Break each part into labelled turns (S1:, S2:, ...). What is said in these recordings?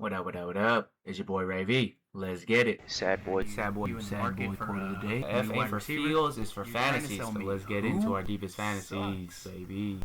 S1: What up, what up, what up? It's your boy Ray V. Let's get it.
S2: Sad boy.
S1: Sad boy quote of the day. F
S3: F
S1: ain't for fields, it's for fantasies. So let's get into our deepest fantasies, baby.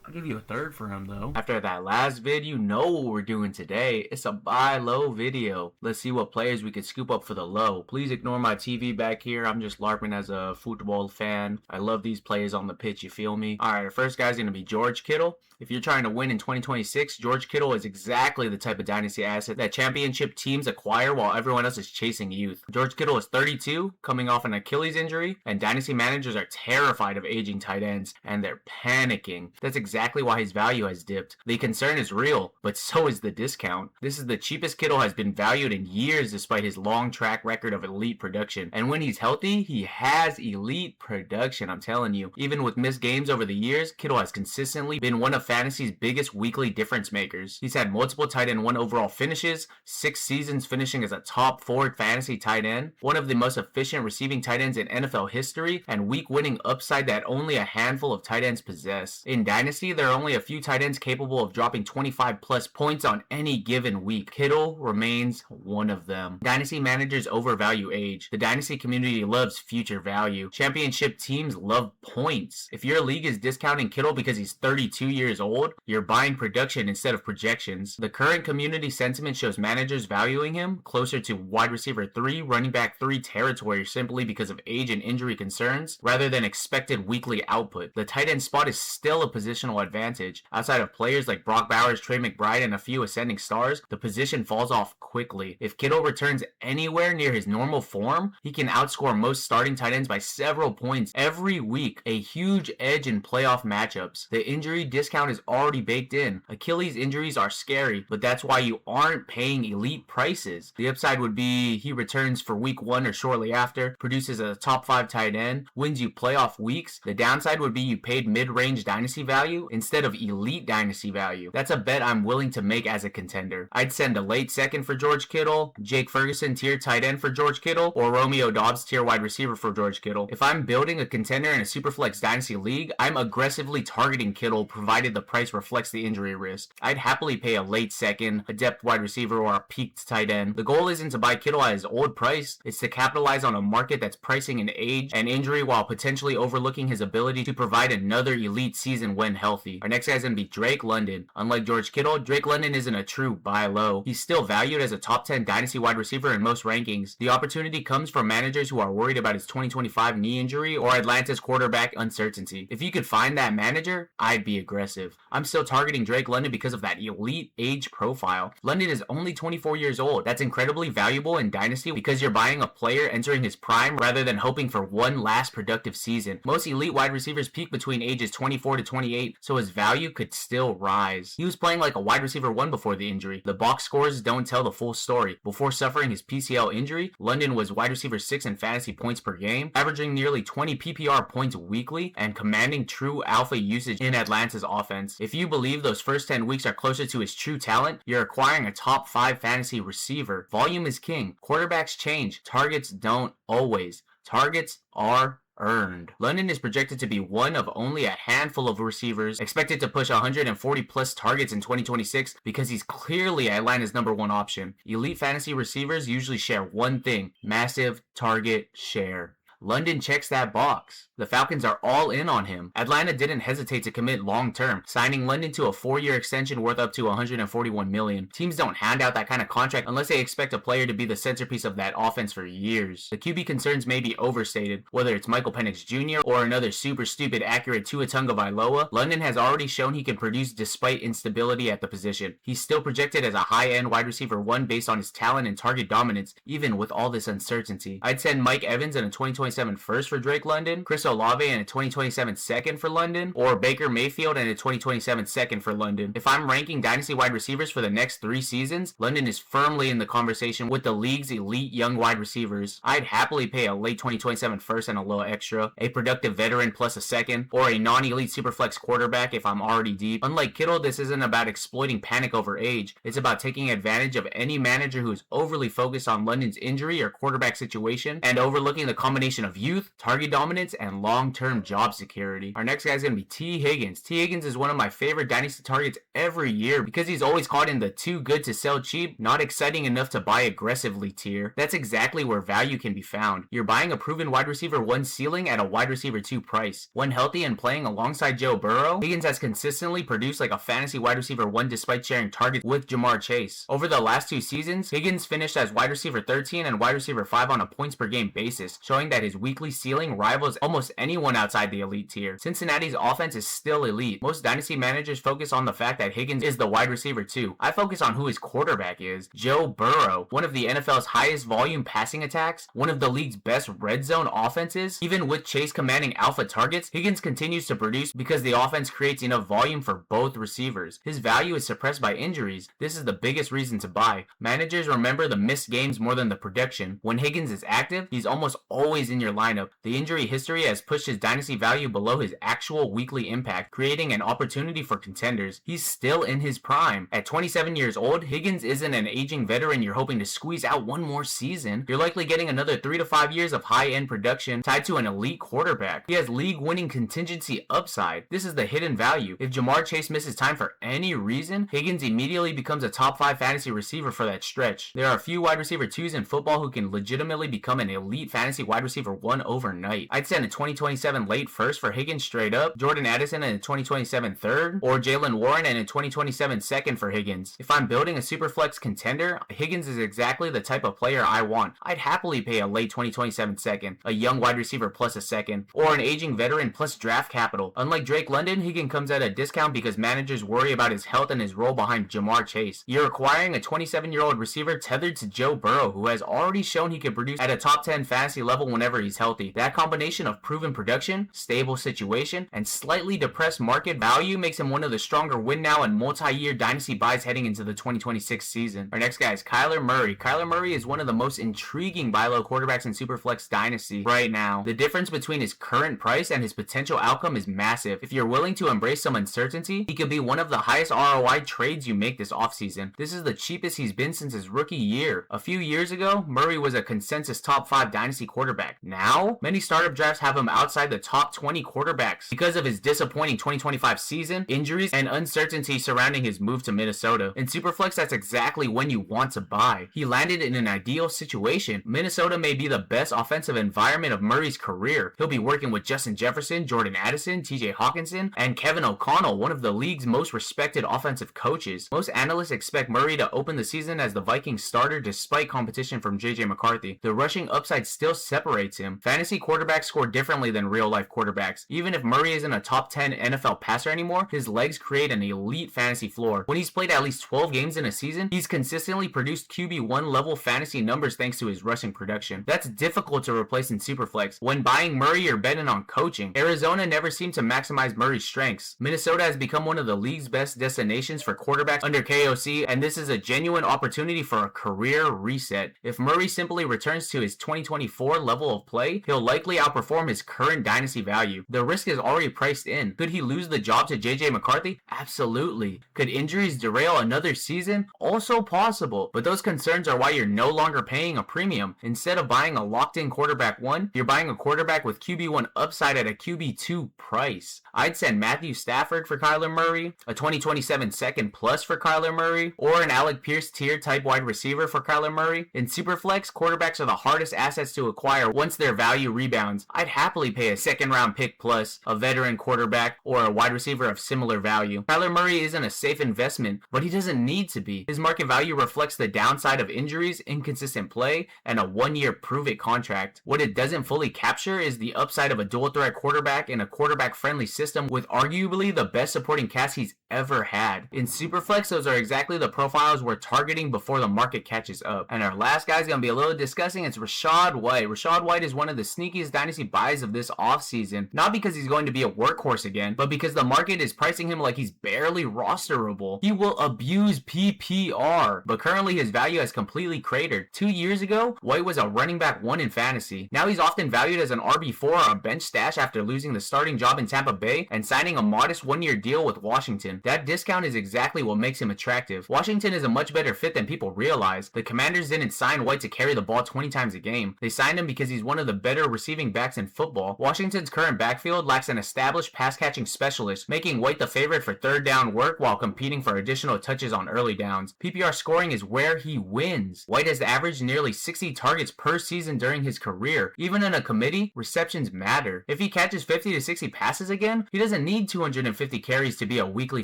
S3: I'll give you a third for him, though.
S1: After that last vid, you know what we're doing today. It's a buy low video. Let's see what players we could scoop up for the low. Please ignore my TV back here. I'm just LARPing as a football fan. I love these players on the pitch, you feel me? Alright, our first guy's going to be George Kittle. If you're trying to win in 2026, George Kittle is exactly the type of dynasty asset that championship teams acquire while everyone else is chasing youth. George Kittle is 32, coming off an Achilles injury, and dynasty managers are terrified of aging tight ends, and they're panicking. That's exactly why his value has dipped. The concern is real, but so is the discount. This is the cheapest Kittle has been valued in years despite his long track record of elite production. And when he's healthy, he has elite production, I'm telling you. Even with missed games over the years, Kittle has consistently been one of fantasy's biggest weekly difference makers. He's had multiple tight end 1 overall finishes, 6 seasons finishing as a top 4 fantasy tight end, one of the most efficient receiving tight ends in NFL history, and week winning upside that only a handful of tight ends possess. In Dynasty, there are only a few tight ends capable of dropping 25 plus points on any given week. Kittle remains one of them. Dynasty managers overvalue age. The Dynasty community loves future value. Championship teams love points. If your league is discounting Kittle because he's 32 years old, you're buying production instead of projections. The current community sentiment shows managers valuing him closer to wide receiver 3, running back 3 territory simply because of age and injury concerns, rather than expected weekly output. The tight end spot is still a positional advantage. Outside of players like Brock Bowers, Trey McBride, and a few ascending stars, the position falls off quickly. If Kittle returns anywhere near his normal form, he can outscore most starting tight ends by several points every week, a huge edge in playoff matchups. The injury discount is already baked in. Achilles injuries are scary, but that's why you aren't paying elite prices. The upside would be he returns for week 1 or shortly after, produces a top 5 tight end, wins you playoff weeks. The downside would be you paid mid-range dynasty value instead of elite dynasty value. That's a bet I'm willing to make as a contender. I'd send a late second for George Kittle, Jake Ferguson tier tight end for George Kittle, or Romeo Doubs tier wide receiver for George Kittle. If I'm building a contender in a Superflex Dynasty league, I'm aggressively targeting Kittle provided the price reflects the injury risk. I'd happily pay a late second, a depth wide receiver, or a peaked tight end. The goal isn't to buy Kittle at his old price, it's to capitalize on a market that's pricing in age and injury while potentially overlooking his ability to provide another elite season when healthy. Our next guy's going to be Drake London. Unlike George Kittle, Drake London isn't a true buy low. He's still valued as a top 10 dynasty wide receiver in most rankings. The opportunity comes from managers who are worried about his 2025 knee injury or Atlanta's quarterback uncertainty. If you could find that manager, I'd be aggressive. I'm still targeting Drake London because of that elite age profile. London is only 24 years old. That's incredibly valuable in dynasty because you're buying a player entering his prime rather than hoping for one last productive season. Most elite wide receivers peak between ages 24 to 28, so his value could still rise. He was playing like a wide receiver 1 before the injury. The box scores don't tell the full story. Before suffering his PCL injury, London was wide receiver 6 in fantasy points per game, averaging nearly 20 PPR points weekly and commanding true alpha usage in Atlanta's offense. If you believe those first 10 weeks are closer to his true talent, you're acquiring a top 5 fantasy receiver. Volume is king. Quarterbacks change. Targets don't always. Targets are earned. London is projected to be one of only a handful of receivers expected to push 140 plus targets in 2026 because he's clearly Atlanta's number 1 option. Elite fantasy receivers usually share one thing: massive target share. London checks that box. The Falcons are all in on him. Atlanta didn't hesitate to commit long-term, signing London to a 4-year extension worth up to $141 million. Teams don't hand out that kind of contract unless they expect a player to be the centerpiece of that offense for years. The QB concerns may be overstated, whether it's Michael Penix Jr. or another super stupid accurate Tua Tagovailoa. London has already shown he can produce despite instability at the position. He's still projected as a high-end wide receiver 1 based on his talent and target dominance, even with all this uncertainty. I'd send Mike Evans in a 2027 first for Drake London, Chris Olave and a 2027 second for London, or Baker Mayfield and a 2027 second for London. If I'm ranking dynasty wide receivers for the next 3 seasons, London is firmly in the conversation with the league's elite young wide receivers. I'd happily pay a late 2027 first and a little extra, a productive veteran plus a second, or a non-elite superflex quarterback if I'm already deep. Unlike Kittle, this isn't about exploiting panic over age. It's about taking advantage of any manager who's overly focused on London's injury or quarterback situation and overlooking the combination combination of youth, target dominance, and long-term job security. Our next guy is going to be T. Higgins. T. Higgins is one of my favorite dynasty targets every year because he's always caught in the too good to sell cheap, not exciting enough to buy aggressively tier. That's exactly where value can be found. You're buying a proven wide receiver 1 ceiling at a wide receiver 2 price. When healthy and playing alongside Joe Burrow, Higgins has consistently produced like a fantasy wide receiver 1 despite sharing targets with Jamar Chase. Over the last 2 seasons, Higgins finished as wide receiver 13 and wide receiver 5 on a points per game basis, showing that his weekly ceiling rivals almost anyone outside the elite tier. Cincinnati's offense is still elite. Most dynasty managers focus on the fact that Higgins is the wide receiver 2. I focus on who his quarterback is. Joe Burrow, one of the NFL's highest volume passing attacks, one of the league's best red zone offenses. Even with Chase commanding alpha targets, Higgins continues to produce because the offense creates enough volume for both receivers. His value is suppressed by injuries. This is the biggest reason to buy. Managers remember the missed games more than the production. When Higgins is active, he's almost always in your lineup. The injury history has pushed his dynasty value below his actual weekly impact, creating an opportunity for contenders. He's still in his prime. At 27 years old, Higgins isn't an aging veteran you're hoping to squeeze out one more season. You're likely getting another 3 to 5 years of high-end production tied to an elite quarterback. He has league-winning contingency upside. This is the hidden value. If Jamar Chase misses time for any reason, Higgins immediately becomes a top 5 fantasy receiver for that stretch. There are a few wide receiver 2s in football who can legitimately become an elite fantasy wide receiver 1 overnight. I'd send a 2027 late first for Higgins straight up, Jordan Addison and a 2027 third, or Jalen Warren and a 2027 second for Higgins. If I'm building a superflex contender, Higgins is exactly the type of player I want. I'd happily pay a late 2027 second, a young wide receiver plus a second, or an aging veteran plus draft capital. Unlike Drake London, Higgins comes at a discount because managers worry about his health and his role behind Jamar Chase. You're acquiring a 27-year-old receiver tethered to Joe Burrow, who has already shown he can produce at a top 10 fantasy level whenever he's healthy. That combination of proven production, stable situation, and slightly depressed market value makes him one of the stronger win now and multi-year dynasty buys heading into the 2026 season. Our next guy is Kyler Murray. Kyler Murray is one of the most intriguing buy low quarterbacks in Superflex Dynasty right now. The difference between his current price and his potential outcome is massive. If you're willing to embrace some uncertainty, he could be one of the highest ROI trades you make this offseason. This is the cheapest he's been since his rookie year. A few years ago, Murray was a consensus top 5 dynasty quarterback. Now, many startup drafts have him outside the top 20 quarterbacks because of his disappointing 2025 season, injuries, and uncertainty surrounding his move to Minnesota. In Superflex, that's exactly when you want to buy. He landed in an ideal situation. Minnesota may be the best offensive environment of Murray's career. He'll be working with Justin Jefferson, Jordan Addison, TJ Hawkinson, and Kevin O'Connell, one of the league's most respected offensive coaches. Most analysts expect Murray to open the season as the Vikings starter despite competition from JJ McCarthy. The rushing upside still separates him. Fantasy quarterbacks score differently than real-life quarterbacks. Even if Murray isn't a top 10 NFL passer anymore, his legs create an elite fantasy floor. When he's played at least 12 games in a season, he's consistently produced QB1 level fantasy numbers thanks to his rushing production. That's difficult to replace in Superflex. When buying Murray, you're betting on coaching. Arizona never seemed to maximize Murray's strengths. Minnesota has become one of the league's best destinations for quarterbacks under KOC, and this is a genuine opportunity for a career reset. If Murray simply returns to his 2024 level of play, he'll likely outperform his current dynasty value. The risk is already priced in. Could he lose the job to JJ McCarthy? Absolutely. Could injuries derail another season? Also possible. But those concerns are why you're no longer paying a premium. Instead of buying a locked-in quarterback 1, you're buying a quarterback with QB1 upside at a QB2 price. I'd send Matthew Stafford for Kyler Murray, a 2027 second plus for Kyler Murray, or an Alec Pierce tier type wide receiver for Kyler Murray. In Superflex, quarterbacks are the hardest assets to acquire once their value rebounds. I'd happily pay a second round pick plus, a veteran quarterback, or a wide receiver of similar value. Kyler Murray isn't a safe investment, but he doesn't need to be. His market value reflects the downside of injuries, inconsistent play, and a 1-year prove-it contract. What it doesn't fully capture is the upside of a dual-threat quarterback in a quarterback-friendly system with arguably the best supporting cast he's ever had. In Superflex, those are exactly the profiles we're targeting before the market catches up. And our last guy's gonna be a little disgusting. It's Rachaad White. Rachaad White is one of the sneakiest dynasty buys of this offseason. Not because he's going to be a workhorse again, but because the market is pricing him like he's barely rosterable. He will abuse PPR, but currently his value has completely cratered. 2 years ago, White was a running back 1 in fantasy. Now he's often valued as an RB4 or a bench stash after losing the starting job in Tampa Bay and signing a modest 1-year deal with Washington. That discount is exactly what makes him attractive. Washington is a much better fit than people realize. The Commanders didn't sign White to carry the ball 20 times a game. They signed him because he's is one of the better receiving backs in football. Washington's current backfield lacks an established pass-catching specialist, making White the favorite for third down work while competing for additional touches on early downs. PPR scoring is where he wins. White has averaged nearly 60 targets per season during his career. Even in a committee, receptions matter. If he catches 50 to 60 passes again, he doesn't need 250 carries to be a weekly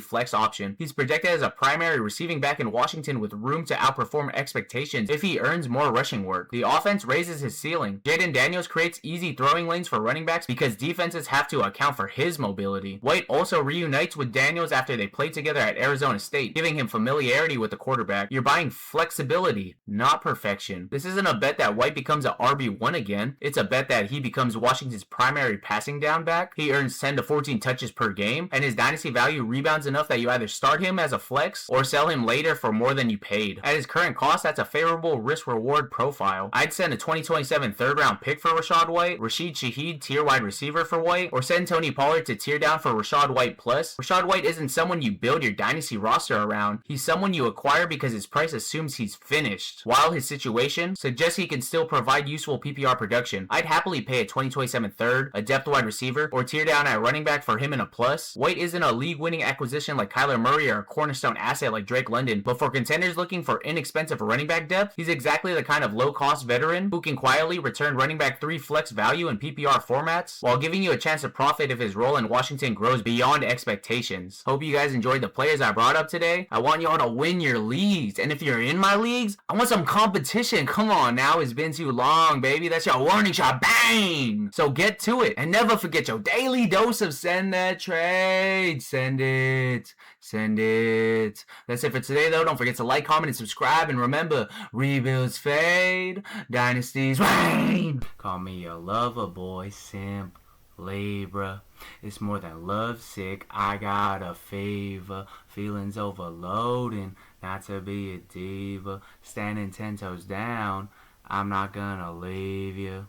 S1: flex option. He's projected as a primary receiving back in Washington with room to outperform expectations if he earns more rushing work. The offense raises his ceiling. Jaden Daniels creates easy throwing lanes for running backs because defenses have to account for his mobility. White also reunites with Daniels after they played together at Arizona State, giving him familiarity with the quarterback. You're buying flexibility, not perfection. This isn't a bet that White becomes an RB1 again. It's a bet that he becomes Washington's primary passing down back. He earns 10 to 14 touches per game, and his dynasty value rebounds enough that you either start him as a flex or sell him later for more than you paid. At his current cost, that's a favorable risk-reward profile. I'd send a 2027 third-round pick for Rachaad White, Rashid Shaheed tier wide receiver for White, or send Tony Pollard to tier down for Rachaad White plus. Rachaad White isn't someone you build your dynasty roster around. He's someone you acquire because his price assumes he's finished, while his situation suggests he can still provide useful PPR production. I'd happily pay a 2027 third, a depth wide receiver, or tier down at running back for him in a plus. White isn't a league-winning acquisition like Kyler Murray or a cornerstone asset like Drake London, but for contenders looking for inexpensive running back depth, he's exactly the kind of low-cost veteran who can quietly return running back 3 flex value in PPR formats while giving you a chance to profit if his role in Washington grows beyond expectations. Hope you guys enjoyed the players I brought up today. I want y'all to win your leagues, and if you're in my leagues, I want some competition. Come on now, it's been too long, baby. That's your warning shot. Bang! So get to it, and never forget your daily dose of send that trade. Send it. Send it. That's it for today, though. Don't forget to like, comment, and subscribe. And remember, rebuilds fade, dynasties reign. Call me a lover boy, simp, Libra. It's more than love sick. I got a fever. Feelings overloading. Not to be a diva. Standing 10 toes down. I'm not gonna leave you.